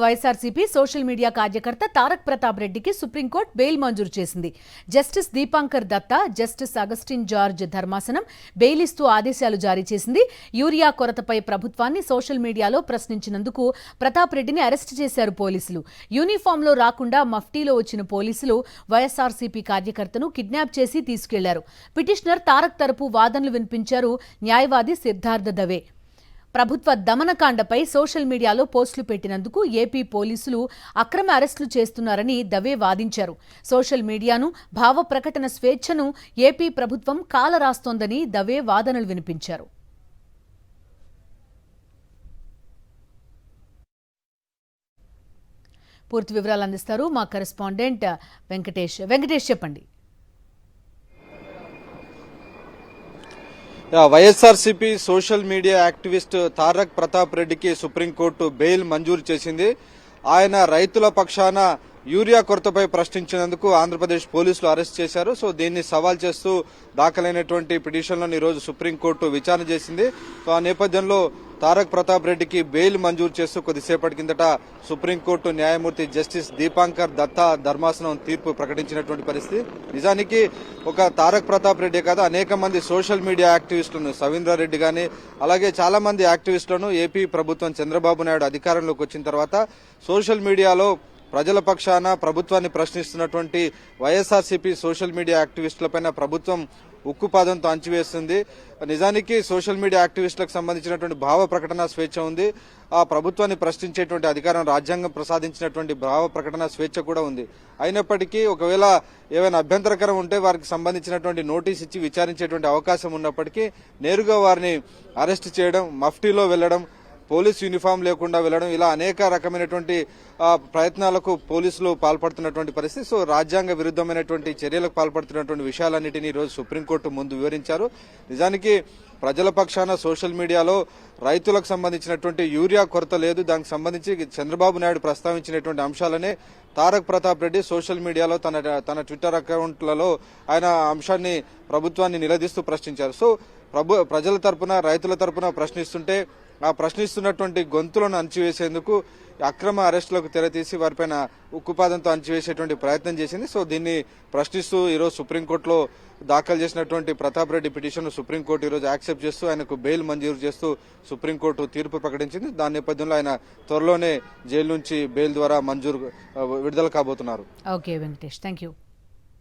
YSRCP social media కార్యకర్త తారక్ ప్రతాప్ రెడ్డికి supreme court bail మంజూరు చేసింది. జస్టిస్ దీపాంకర్ దత్తా, జస్టిస్ అగస్టిన్ జార్జ్ ధర్మాసనం బెయిల్ ఇస్తూ ఆదేశాలు జారీ చేసింది. యూరియా కొరతపై ప్రభుత్వాన్ని సోషల్ మీడియాలో ప్రశ్నించినందుకు ప్రతాప్ రెడ్డిని అరెస్టు చేశారు పోలీసులు. యూనిఫామ్లో రాకుండా మఫ్టీలో వచ్చిన పోలీసులు వైఎస్ఆర్సీపీ కార్యకర్తను కిడ్నాప్ చేసి తీసుకెళ్లారు. పిటిషనర్ తారక్ తరపు వాదనలు వినిపించారు న్యాయవాది సిద్ధార్థ దవే. ప్రభుత్వ దమనకాండపై సోషల్ మీడియాలో పోస్టులు పెట్టినందుకు ఏపీ పోలీసులు అక్రమ అరెస్టులు చేస్తున్నారని దవే వాదించారు. సోషల్ మీడియాను, భావ ప్రకటన స్వేచ్ఛను ఏపీ ప్రభుత్వం కాలరాస్తోందని దవే వాదనలు వినిపించారు. పూర్తి వివరాలు అందిస్తారు మా కరెస్పాండెంట్ వెంకటేష్. చెప్పండి. YSRCP social media activist Tarak Pratap రెడ్డికి సుప్రీంకోర్టు బెయిల్ మంజూరు చేసింది. ఆయన రైతుల పక్షాన యూరియా కొరతపై ప్రశ్నించినందుకు ఆంధ్రప్రదేశ్ పోలీసులు అరెస్ట్ చేశారు. సో దీన్ని సవాల్ చేస్తూ దాఖలైనటువంటి పిటిషన్లను ఈరోజు సుప్రీంకోర్టు విచారణ చేసింది. సో ఆ నేపథ్యంలో తారక్ ప్రతాప్ రెడ్డికి బెయిల్ మంజూరు చేస్తూ కొద్దిసేపటి కిందట సుప్రీంకోర్టు న్యాయమూర్తి జస్టిస్ దీపాంకర్ దత్తా ధర్మాసనం తీర్పు ప్రకటించినటువంటి పరిస్థితి. నిజానికి ఒక తారక్ ప్రతాప్ రెడ్డి కాదు, అనేక మంది సోషల్ మీడియా యాక్టివిస్టులను, సవీంద్రారెడ్డి గాని అలాగే చాలా మంది యాక్టివిస్టులను ఏపీ ప్రభుత్వం చంద్రబాబు నాయుడు అధికారంలోకి వచ్చిన తర్వాత సోషల్ మీడియాలో ప్రజల పక్షాన ప్రభుత్వాన్ని ప్రశ్నిస్తున్నటువంటి వైఎస్ఆర్సీపీ సోషల్ మీడియా యాక్టివిస్టులపైన ప్రభుత్వం ఉక్కుపాదంతో అంచివేస్తుంది. నిజానికి సోషల్ మీడియా యాక్టివిస్టులకు సంబంధించినటువంటి భావ ప్రకటన స్వేచ్ఛ ఉంది. ఆ ప్రభుత్వాన్ని ప్రశ్నించేటువంటి అధికారం రాజ్యాంగం ప్రసాదించినటువంటి భావ ప్రకటన స్వేచ్ఛ కూడా ఉంది. అయినప్పటికీ ఒకవేళ ఏమైనా అభ్యంతరకరం ఉంటే వారికి సంబంధించినటువంటి నోటీస్ ఇచ్చి విచారించేటువంటి అవకాశం ఉన్నప్పటికీ నేరుగా వారిని అరెస్ట్ చేయడం, మఫ్టీలో వెళ్లడం, పోలీస్ యూనిఫామ్ లేకుండా వెళ్లడం, ఇలా అనేక రకమైనటువంటి ప్రయత్నాలకు పోలీసులు పాల్పడుతున్నటువంటి పరిస్థితి. సో రాజ్యాంగ విరుద్ధమైనటువంటి చర్యలకు పాల్పడుతున్నటువంటి విషయాలన్నింటినీ ఈరోజు సుప్రీంకోర్టు ముందు వివరించారు. నిజానికి ప్రజల పక్షాన సోషల్ మీడియాలో రైతులకు సంబంధించినటువంటి యూరియా కొరత లేదు, దానికి సంబంధించి చంద్రబాబు నాయుడు ప్రస్తావించినటువంటి అంశాలనే తారక్ ప్రతాప్ రెడ్డి సోషల్ మీడియాలో తన ట్విట్టర్ అకౌంట్లలో ఆయన అంశాన్ని ప్రభుత్వాన్ని నిలదీస్తూ ప్రశ్నించారు. సో ప్రజల తరపున, రైతుల తరపున ప్రశ్నిస్తుంటే ఆ ప్రశ్నిస్తున్నటువంటి గొంతులను అణచివేసేందుకు అక్రమ అరెస్టులకు తెరతీసి వారిపైన ఉక్కుపాదంతో అణచివేసేటువంటి ప్రయత్నం చేసింది. సో దీన్ని ప్రశ్నిస్తూ ఈరోజు సుప్రీంకోర్టులో దాఖలు చేసినటువంటి ప్రతాప్ రెడ్డి పిటిషన్ సుప్రీంకోర్టు ఈరోజు యాక్సెప్ట్ చేస్తూ ఆయనకు బెయిల్ మంజూరు చేస్తూ సుప్రీంకోర్టు తీర్పు ప్రకటించింది. దాని నేపథ్యంలో ఆయన త్వరలోనే జైలు నుంచి బెయిల్ ద్వారా విడుదల కాబోతున్నారు. Okay Venkatesh, thank you.